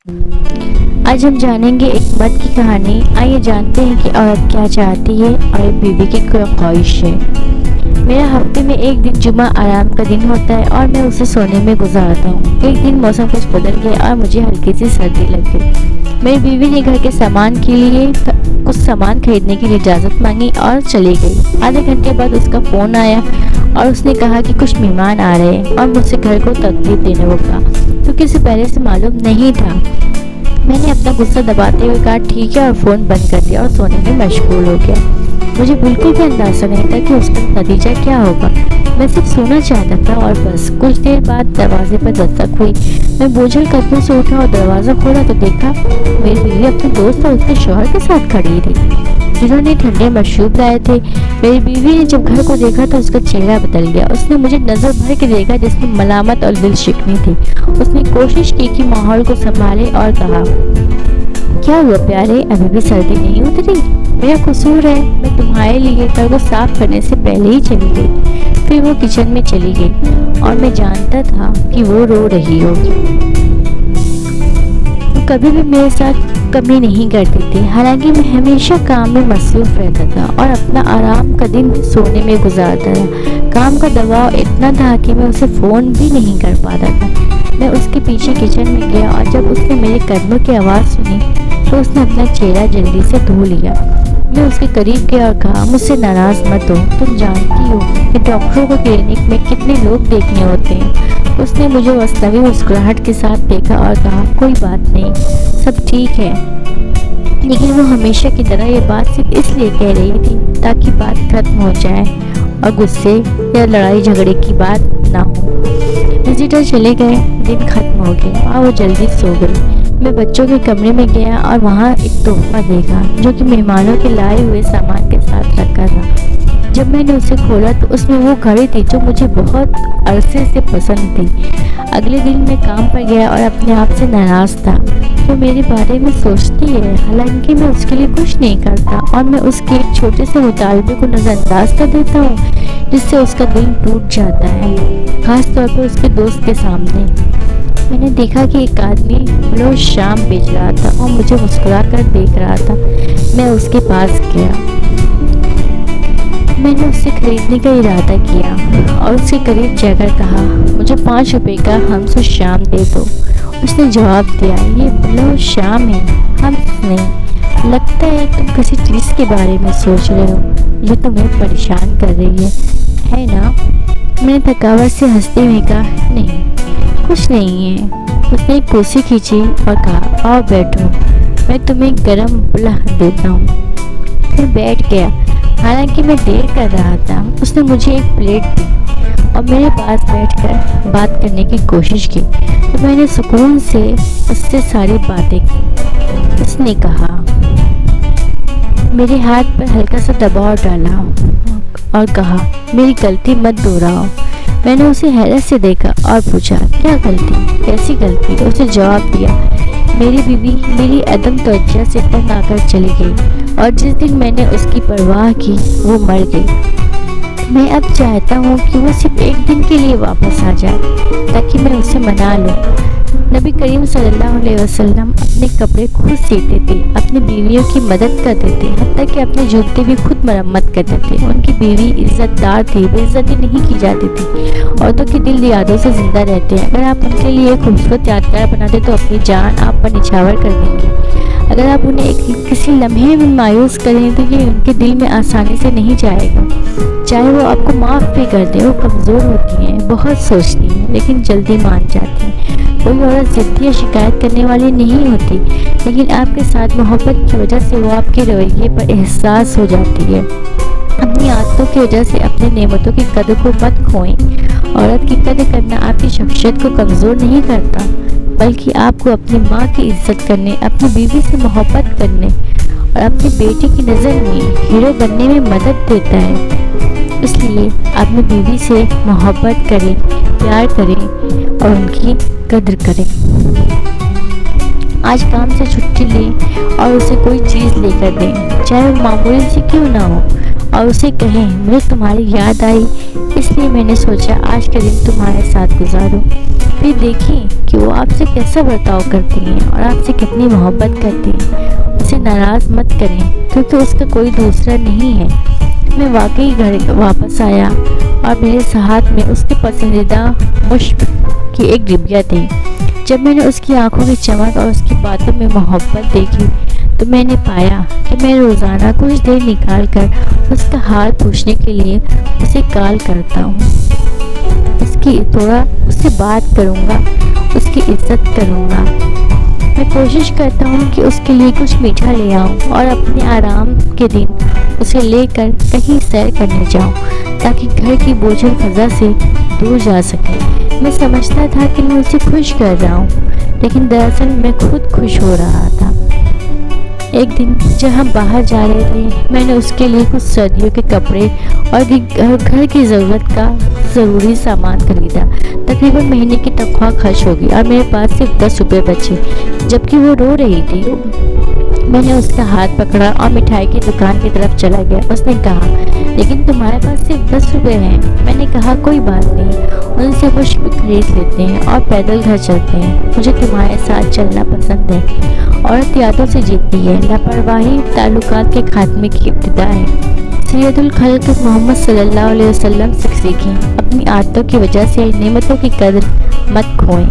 آج ہم جانیں گے ایک مرد کی کہانی۔ آئیے جانتے ہیں کہ عورت کیا چاہتی ہے اور ایک بیوی کی کیا خواہش ہے۔ میرا ہفتے میں ایک دن جمعہ آرام کا دن ہوتا ہے اور میں اسے سونے میں گزارتا ہوں۔ ایک دن موسم کچھ بدل گیا اور مجھے ہلکی سی سردی لگ گئی۔ میری بیوی نے گھر کے سامان کے لیے کچھ سامان خریدنے کی اجازت مانگی اور چلی گئی۔ آدھے گھنٹے بعد اس کا فون آیا اور اس نے کہا کہ کچھ مہمان آ رہے ہیں اور مجھ سے گھر کو ترتیب دینے کو کہا، کیونکہ اسے پہلے سے معلوم نہیں تھا۔ میں نے اپنا غصہ دباتے ہوئے کہا ٹھیک ہے اور فون بند کر دیا اور سونے میں مشغول ہو گیا۔ مجھے بالکل بھی اندازہ نہیں تھا کہ اس کا نتیجہ کیا ہوگا۔ میں صرف سونا چاہتا تھا اور بس۔ کچھ دیر بعد دروازے پر دستک ہوئی۔ میں بوجھل قدموں سے اٹھا اور دروازہ کھولا تو دیکھا میری بیوی اپنے دوست اور اس کے شوہر کے ساتھ کھڑی تھی، جنہوں نے ٹھنڈے مشروب لائے تھے۔ میری بیوی نے جب گھر کو دیکھا تو اس کا چہرہ بدل گیا۔ اس نے مجھے نظر بھر کے دیکھا جس میں ملامت اور دل شکنی تھی۔ اس نے کوشش کی کہ ماحول کو سنبھالے اور کہا، کیا ہوا پیارے، ابھی بھی سردی نہیں اتری؟ میرا قصور ہے، میں تمہارے لیے گھر کو صاف کرنے سے پہلے ہی چلی گئی۔ پھر وہ کچن میں چلی گئی اور میں جانتا تھا کہ وہ رو رہی ہوگی۔ وہ کبھی بھی میرے ساتھ کمی نہیں کرتی تھی، حالانکہ میں ہمیشہ کام میں مصروف رہتا تھا اور اپنا آرام کا دن سونے میں گزارتا تھا۔ کام کا دباؤ اتنا تھا کہ میں اسے فون بھی نہیں کر پاتا تھا۔ میں اس کے پیچھے کچن میں گیا اور جب اس نے میرے قدموں کی آواز سنی تو اس نے اپنا چہرہ جلدی سے دھو لیا۔ میں اس کے قریب گیا اور کہا، مجھ سے ناراض مت ہو، تم جانتی ہو کہ ڈاکٹروں کو کلینک میں کتنے لوگ دیکھنے ہوتے ہیں۔ اس نے مجھے مصنوعی مسکراہٹ کے ساتھ دیکھا اور کہا، کوئی بات نہیں، سب ٹھیک ہے۔ لیکن وہ ہمیشہ کی طرح یہ بات صرف اس لیے کہہ رہی تھی تاکہ بات ختم ہو جائے اور غصے یا لڑائی جھگڑے کی بات نہ ہو۔ وزیٹر چلے گئے، دن ختم ہو گیا اور وہ جلدی سو گئی۔ میں بچوں کے کمرے میں گیا اور وہاں ایک تحفہ دیکھا جو کہ مہمانوں کے لائے ہوئے سامان کے ساتھ رکھا تھا۔ جب میں نے اسے کھولا تو اس میں وہ گھڑی تھی جو مجھے بہت عرصے سے پسند تھی۔ اگلے دن میں کام پر گیا اور اپنے آپ سے ناراض تھا۔ وہ میرے بارے میں سوچتی ہے، حالانکہ میں اس کے لیے کچھ نہیں کرتا اور میں اس کے ایک چھوٹے سے مطالبے کو نظر انداز کر دیتا ہوں جس سے اس کا دل ٹوٹ جاتا ہے، خاص طور پر اس کے دوست کے سامنے۔ میں نے دیکھا کہ ایک آدمی بلوز شام بیچ رہا تھا اور مجھے مسکرا کر دیکھ رہا تھا۔ میں اس کے پاس گیا، میں نے اسے خریدنے کا ارادہ کیا اور اس کے قریب جا کر کہا، مجھے 5 روپے کا ہمس شام دے دو۔ اس نے جواب دیا، یہ بلوز شام ہے، ہمس نہیں۔ لگتا ہے تم کسی چیز کے بارے میں سوچ رہے ہو جو تمہیں پریشان کر رہی ہے نا؟ میں نے تھکاوٹ سے ہنستے ہوئے کہا، نہیں کچھ نہیں ہے۔ اس نے ایک کرسی کھینچی اور کہا، آؤ بیٹھو، میں تمہیں گرم بلہ دیتا ہوں۔ میں بیٹھ گیا، حالانکہ میں دیر کر رہا تھا۔ اس نے مجھے ایک پلیٹ دی اور میرے پاس بیٹھ کر بات کرنے کی کوشش کی تو میں نے سکون سے اس سے ساری باتیں کی۔ اس نے کہا، میرے ہاتھ پر ہلکا سا دباؤ ڈالا اور کہا، میری غلطی مت دہراؤ۔ میں نے اسے حیرت سے دیکھا اور پوچھا، کیا غلطی؟ کیسی غلطی؟ اس نے جواب دیا، میری بیوی میری عدم توجہ سے تنگ آ کر چلی گئی اور جس دن میں نے اس کی پرواہ کی وہ مر گئی۔ میں اب چاہتا ہوں کہ وہ صرف ایک دن کے لیے واپس آ جائے تاکہ میں اسے منا لوں۔ نبی کریم صلی اللہ علیہ وسلم اپنے کپڑے خود سیتے تھے، اپنی بیویوں کی مدد کرتے تھے، حتیٰ کہ اپنے جوتے بھی خود مرمت کرتے تھے۔ ان کی بیوی عزت دار تھی، بے عزتی نہیں کی جاتی تھی۔ عورتوں کے دل یادوں سے زندہ رہتے ہیں۔ اگر آپ ان کے لیے ایک خوبصورت یادگار بنا دیں تو اپنی جان آپ پر نچھاور کر دیں گے۔ اگر آپ انہیں کسی لمحے میں مایوس کریں تو یہ ان کے دل میں آسانی سے نہیں جائے گا، چاہے وہ آپ کو معاف بھی کر دیں۔ وہ کمزور ہوتی ہیں، بہت سوچتی ہیں لیکن جلدی مان جاتی ہیں۔ کوئی عورت ضدی یا شکایت کرنے والی نہیں ہوتی، لیکن آپ کے ساتھ محبت کی وجہ سے وہ آپ کے رویے پر احساس ہو جاتی ہے۔ اپنی عادتوں کی وجہ سے اپنی نعمتوں کی قدر کو مت کھوئیں۔ عورت کی قدر کرنا آپ کی شخصیت کو کمزور نہیں کرتا، بلکہ آپ کو اپنی ماں کی عزت کرنے، اپنی بیوی سے محبت کرنے اور اپنی بیٹی کی نظر میں ہیرو بننے میں مدد دیتا ہے۔ اس لیے اپنی بیوی سے محبت کریں، پیار کریں اور ان کی قدر کریں۔ آج کام سے چھٹی لیں اور اسے کوئی چیز لے کر دیں، چاہے وہ معمولی سی کیوں نہ ہو، اور اسے کہیں، مجھے تمہاری یاد آئی، اس لیے میں نے سوچا آج کا دن تمہارے ساتھ گزاروں۔ پھر دیکھیں کہ وہ آپ سے کیسا برتاؤ کرتی ہیں اور آپ سے کتنی محبت کرتی ہیں۔ اسے ناراض مت کریں کیونکہ اس کا کوئی دوسرا نہیں ہے۔ میں واقعی گھر واپس آیا اور میرے ہاتھ میں اس کے پسندیدہ مشک کی ایک ڈبیا تھی۔ جب میں نے اس کی آنکھوں کی چمک اور اس کی باتوں میں محبت دیکھی تو میں نے پایا کہ میں روزانہ کچھ دیر نکال کر اس کا حال پوچھنے کے لیے اسے کال کرتا ہوں۔ اس سے بات کروں گا، اس کی عزت کروں گا۔ میں کوشش کرتا ہوں کہ اس کے لیے کچھ میٹھا لے آؤں اور اپنے آرام کے دن اسے لے کر کہیں سیر کرنے جاؤں تاکہ گھر کی بوجھل فضا سے دور جا سکے۔ میں سمجھتا تھا کہ میں اسے خوش کر رہا ہوں، لیکن دراصل میں خود خوش ہو رہا تھا۔ ایک دن جب ہم باہر جا رہے تھے، میں نے اس کے لیے کچھ سردیوں کے کپڑے اور گھر کی ضرورت کا ضروری سامان خریدا۔ تقریباً مہینے کی تنخواہ خرچ ہو گئی اور میرے پاس صرف 10 روپے بچے۔ جبکہ وہ رو رہی تھی، میں نے اس کا ہاتھ پکڑا اور مٹھائی کی دکان کی طرف چلا گیا۔ اس نے کہا، لیکن تمہارے پاس صرف 10 روپے ہیں۔ میں نے کہا، کوئی بات نہیں، ان سے کچھ بھی خرید لیتے ہیں اور پیدل گھر چلتے ہیں۔ مجھے تمہارے ساتھ چلنا پسند ہے۔ عورت یادوں سے جیتتی ہے، لاپرواہی تعلقات کے خاتمے کی ابتدا ہے۔ سید الخلق محمد صلی اللہ علیہ وسلم سے سیکھیں، اپنی عادتوں کی وجہ سے نعمتوں کی قدر مت کھوئیں۔